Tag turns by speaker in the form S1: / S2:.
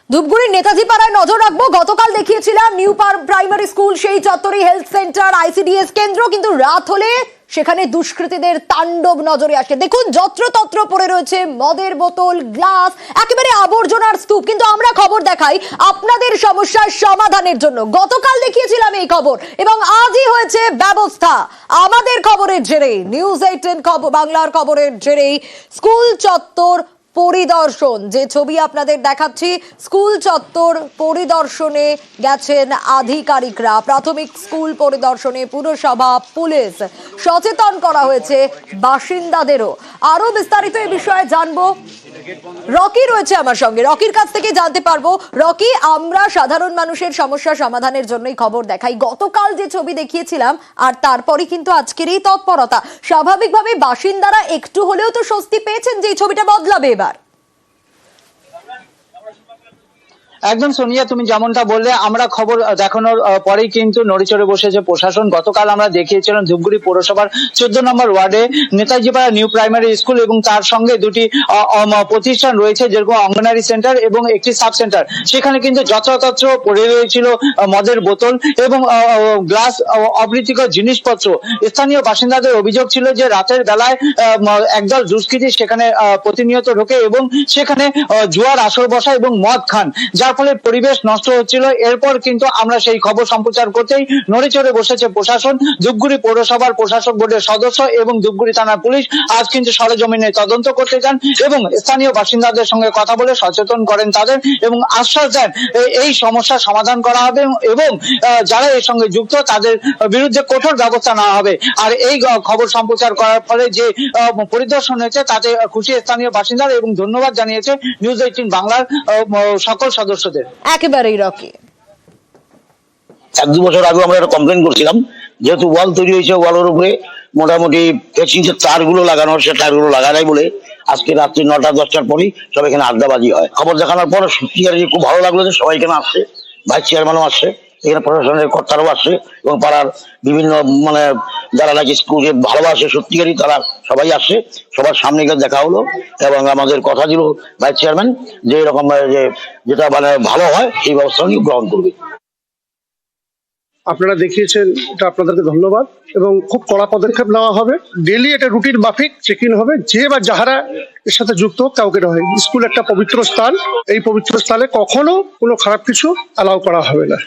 S1: ধূপগুড়ির নেতাজি পাড়ায় নজর রাখবো। গতকাল দেখিয়েছিলাম নিউ প্রাইমারি স্কুল সেই চত্বরে হেলথ সেন্টার আইসিডিএস কেন্দ্র, কিন্তু রাত হলে সেখানে দুষ্কৃতীদের তাণ্ডব নজরে আসে। দেখুন যত্রতত্র পড়ে রয়েছে মদের বোতল, গ্লাস, একেবারে আবর্জনার স্তূপ। কিন্তু আমরা খবর দেখাই আপনাদের সমস্যার সমাধানের জন্য। গতকাল দেখিয়েছিলাম এই খবর এবং আজই হয়েছে ব্যবস্থা। আমাদের খবরের জেরে, নিউজ 18 খবর বাংলার খবরের জেরেই স্কুল চত্বর পরিদর্শন, যে ছবি আপনাদের দেখাচ্ছি, স্কুল চত্বর পরিদর্শনে গেছেন আধিকারিকরা। প্রাথমিক স্কুল পরিদর্শনে পুরসভা, পুলিশ সচেতন করা হয়েছে বাসিন্দাদেরও। আরো বিস্তারিত এই বিষয়ে জানবো, রকি রয়েছে আমার সঙ্গে, রকির কাছ থেকে জানতে পারবো। রকি, আমরা সাধারণ মানুষের সমস্যা সমাধানের জন্যই খবর দেখাই। গতকাল যে ছবি দেখিয়েছিলাম আর তারপরে কিন্তু আজকের এই তৎপরতা, স্বাভাবিকভাবে বাসিন্দারা একটু হলেও তো স্বস্তি পেয়েছেন যে এই ছবিটা বদলাবে এবার।
S2: একদম সোনিয়া, তুমি যেমনটা বললে, আমরা খবর দেখানোর পরেই কিন্তু নড়িচড়ে বসেছে প্রশাসন। গতকাল আমরা দেখিয়েছিলাম ধূপগুড়ি পৌরসভার 14 নম্বর ওয়ার্ডে নেতাজি পাড়া নিউ প্রাইমারি স্কুল এবং তার সঙ্গে দুটি প্রতিষ্ঠান রয়েছে, যেরকম অঙ্গনারী সেন্টার এবং একটি সাব সেন্টার। সেখানে কিন্তু যত্রতত্র পড়ে রয়েছিল মদের বোতল এবং গ্লাস, অপ্রীতিকর জিনিসপত্র। স্থানীয় বাসিন্দাদের অভিযোগ ছিল যে রাতের বেলায় একদল দুষ্কৃতী সেখানে প্রতিনিয়ত ঢোকে এবং সেখানে জুয়ার আসর বসায় এবং মদ খান, যার ফলে পরিবেশ নষ্ট হচ্ছিল। এরপর কিন্তু আমরা সেই খবর সম্প্রচার করতেই নড়েচড়ে বসেছে প্রশাসন। ধূপগুড়ি পৌরসভার প্রশাসক বোর্ডের সদস্য এবং ধূপগুড়ি থানার পুলিশ আজ কিন্তু সরেজমিনে তদন্ত করতে যান এবং স্থানীয় বাসিন্দাদের সঙ্গে কথা বলে সচেতন করেন তাদের এবং আশ্বাস দেন এই সমস্যার সমাধান করা হবে এবং যারা এর সঙ্গে যুক্ত তাদের বিরুদ্ধে কঠোর ব্যবস্থা নেওয়া হবে। আর এই খবর সম্প্রচার করার ফলে যে পরিদর্শন হয়েছে তাতে খুশি স্থানীয় বাসিন্দারা এবং ধন্যবাদ জানিয়েছে নিউজ 18 বাংলার সকল সদস্যদের।
S1: একেবারেই রকি,
S3: 1-2 বছর আগে আমরা একটা কমপ্লেন করছিলাম, যেহেতু ওয়াল তৈরি হয়েছে, ওয়ালের উপরে মোটামুটি ফেক্সিংসের তারগুলো লাগানো, সে তারগুলো লাগানাই বলে আজকে রাত্রি 9টা-10টার পরই সব এখানে আড্ডাবাজি হয়। খবর দেখানোর পর সত্যি খুব ভালো লাগলো যে সবাই এখানে আসছে, ভাইস চেয়ারম্যানও আসছে, এখানে প্রশাসনের কর্তারাও আসছে এবং পাড়ার বিভিন্ন যারা নাকি স্কুলকে ভালোবাসে সত্যিকারই তারা সবাই আসছে। সবার সামনে গিয়ে দেখা হলো এবং আমাদের কথা দিল ভাইস চেয়ারম্যান যে এরকম যেটা ভালো হয় সেই ব্যবস্থা গ্রহণ করবে।
S4: আপনারা দেখিয়েছেন, এটা আপনাদেরকে ধন্যবাদ এবং খুব কড়া পদক্ষেপ নেওয়া হবে। ডেইলি এটা রুটিন মাফিক চেক ইন হবে, যে বা যাহারা এর সাথে যুক্ত কাউকে নয়। স্কুল একটা পবিত্র স্থান, এই পবিত্র স্থানে কখনো কোনো খারাপ কিছু অ্যালাউ করা হবে না।